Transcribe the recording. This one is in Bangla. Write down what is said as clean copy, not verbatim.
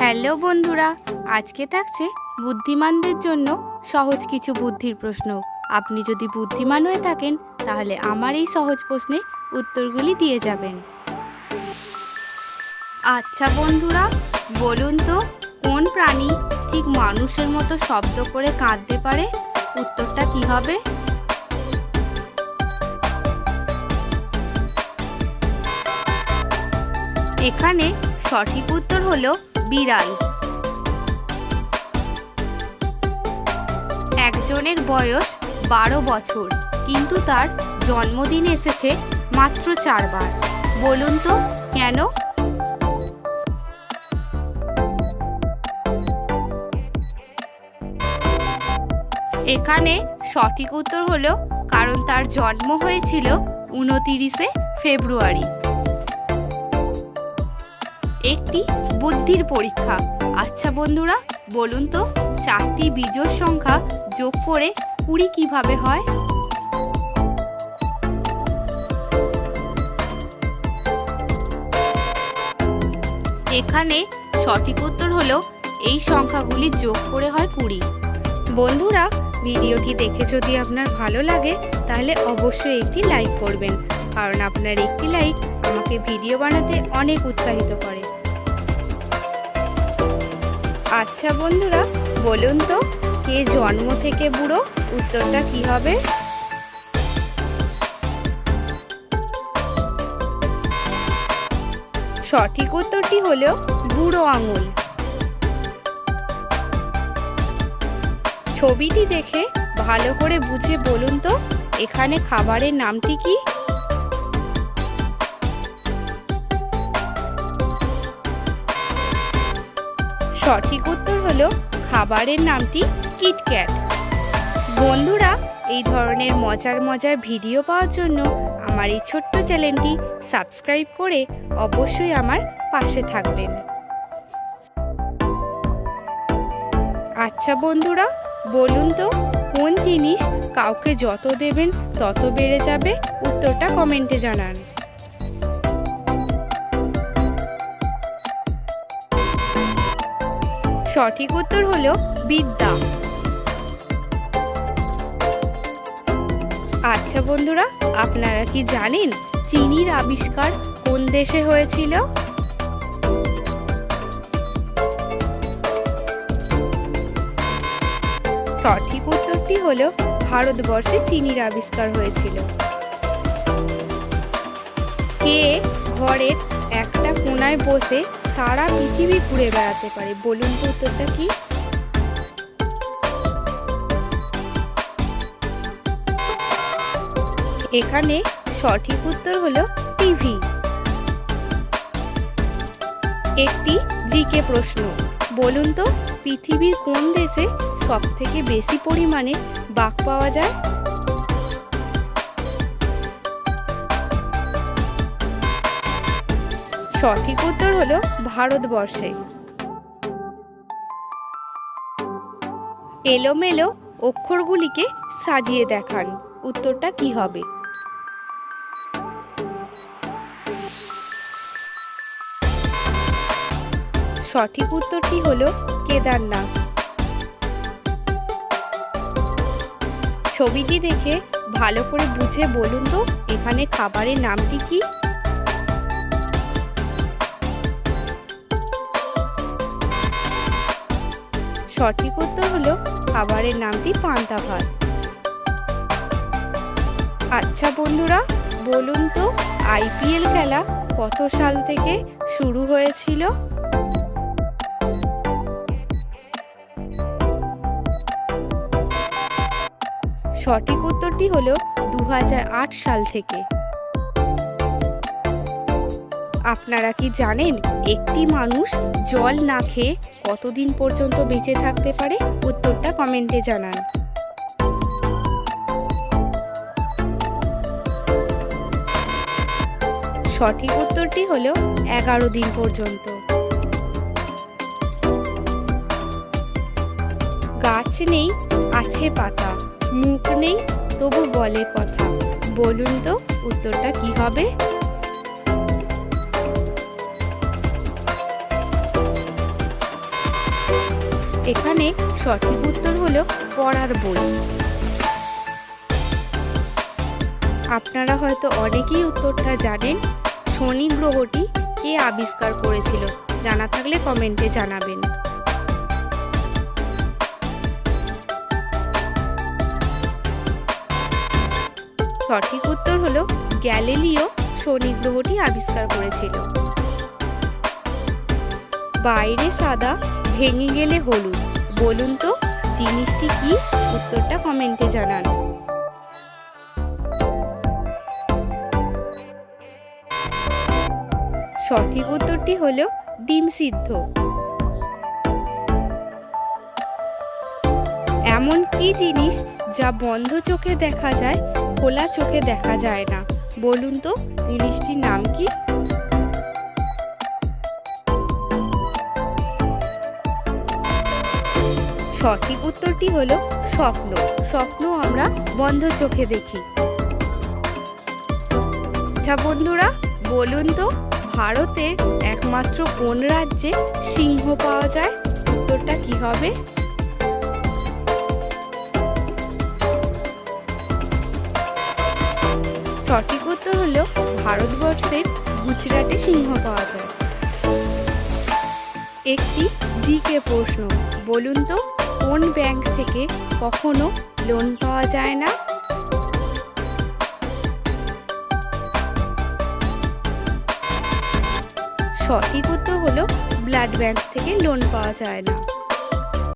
হ্যালো বন্ধুরা, আজকে থাকছে বুদ্ধিমানদের জন্য সহজ কিছু বুদ্ধির প্রশ্ন। আপনি যদি বুদ্ধিমান হয়ে থাকেন তাহলে আমার এই সহজ প্রশ্নে উত্তরগুলি দিয়ে যাবেন। আচ্ছা বন্ধুরা, বলুন তো কোন প্রাণী ঠিক মানুষের মতো শব্দ করে কাঁদতে পারে? উত্তরটা কি হবে? এখানে সঠিক উত্তর হলো বিড়াল। একজনের বয়স 12 বছর, কিন্তু তার জন্মদিন এসেছে মাত্র 4 বার। বলুন তো কেন? এখানে সঠিক উত্তর হলো কারণ তার জন্ম হয়েছিল 29শে ফেব্রুয়ারি। একটি বুদ্ধির পরীক্ষা। আচ্ছা বন্ধুরা, বলুন তো 4টি বিজোড় সংখ্যা যোগ করে 20 কিভাবে হয়? এখানে সঠিক উত্তর হলো এই সংখ্যাগুলি যোগ করে হয় 20। বন্ধুরা, ভিডিওটি দেখে যদি আপনার ভালো লাগে তাহলে অবশ্যই একটি লাইক করবেন, কারণ আপনার একটি লাইক আমাকে ভিডিও বানাতে অনেক উৎসাহিত করে। আচ্ছা বন্ধুরা, বলুন তো কে জন্ম থেকে বুড়ো? উত্তরটা কি হবে? সঠিক উত্তরটি হলো বুড়ো আঙুল। ছবিটি দেখে ভালো করে বুঝে বলুন তো এখানে খাবারের নামটি কি? সঠিক উত্তর হলো খাবারের নামটি কিটক্যাট। বন্ধুরা, এই ধরনের মজার মজার ভিডিও পাওয়ার জন্য আমার এই ছোট্ট চ্যানেলটি সাবস্ক্রাইব করে অবশ্যই আমার পাশে থাকবেন। আচ্ছা বন্ধুরা, বলুন তো কোন জিনিস কাউকে যত দেবেন তত বেড়ে যাবে? উত্তরটা কমেন্টে জানান। সঠিক উত্তর হলো বিদ্যা। আচ্ছা বন্ধুরা, আপনারা কি জানেন চিনির আবিষ্কার কোন দেশে হয়েছিল? সঠিক উত্তরটি হলো ভারতবর্ষে চিনির আবিষ্কার হয়েছিল। কে ঘরের একটা কোনায় বসে সারা পৃথিবী ঘুরে বেড়াতে পারে? বলুন তো উত্তরটা কি? এখানে সঠিক উত্তর হলো টিভি। একটি জিকে প্রশ্ন। বলুন তো পৃথিবীর কোন দেশে সবথেকে বেশি পরিমাণে বাঘ পাওয়া যায়? সঠিক উত্তর হলো ভারতবর্ষে। এলোমেলো অক্ষরগুলিকে সাজিয়ে দেখান। উত্তরটা কি হবে? সঠিক উত্তরটি হলো কেদারনাথ। ছবিটি দেখে ভালো করে বুঝে বলুন তো এখানে খাবারের নামটি কি? সঠিক উত্তর হলো খাবারের নামটি পান্তা ভাত। আচ্ছা বন্ধুরা, বলুন তো আইপিএল খেলা কত সাল থেকে শুরু হয়েছিল? সঠিক উত্তরটি হলো 2008 সাল থেকে। আপনারা কি জানেন একটি মানুষ জল না খেয়ে কতদিন পর্যন্ত বেঁচে থাকতে পারে? উত্তরটা কমেন্টে জানান। সঠিক উত্তরটি হলো 11 দিন পর্যন্ত। গাছ নেই, আছে পাতা, মুখ নেই তবু বলে কথা। বলুন তো উত্তরটা কি হবে? এখানে সঠিক উত্তর হলো পড়ার বই। আপনারা হয়তো অনেকেই উত্তরটা জানেন। শনি গ্রহটি কে আবিষ্কার করেছিল? জানা থাকলে কমেন্টে জানাবেন। সঠিক উত্তর হলো গ্যালিলিও শনি গ্রহটি আবিষ্কার করেছিল। বাইরে সাদা, ভেঙে গেলে হলুদ, বলুন তো জিনিসটি কি? উত্তরটা কমেন্টে জানান। সঠিক উত্তরটি হলো ডিম সিদ্ধ। এমন কি জিনিস যা বন্ধ চোখে দেখা যায়, খোলা চোখে দেখা যায় না? বলুন তো জিনিসটির নাম কি? সঠিক উত্তরটি হলো স্বপ্ন। স্বপ্ন আমরা বন্ধ চোখে দেখি। আচ্ছা বন্ধুরা, বলুন তো ভারতের একমাত্র কোন রাজ্যে সিংহ পাওয়া যায়? উত্তরটা কি হবে? সঠিক উত্তর হলো ভারতবর্ষের গুজরাটে সিংহ পাওয়া যায়। একটি জিকে প্রশ্ন, বলুন তো কোন ব্যাংক থেকে কখনো লোন পাওয়া যায় না? সঠিক উত্তর হলো ব্লাড ব্যাংক থেকে লোন পাওয়া যায় না।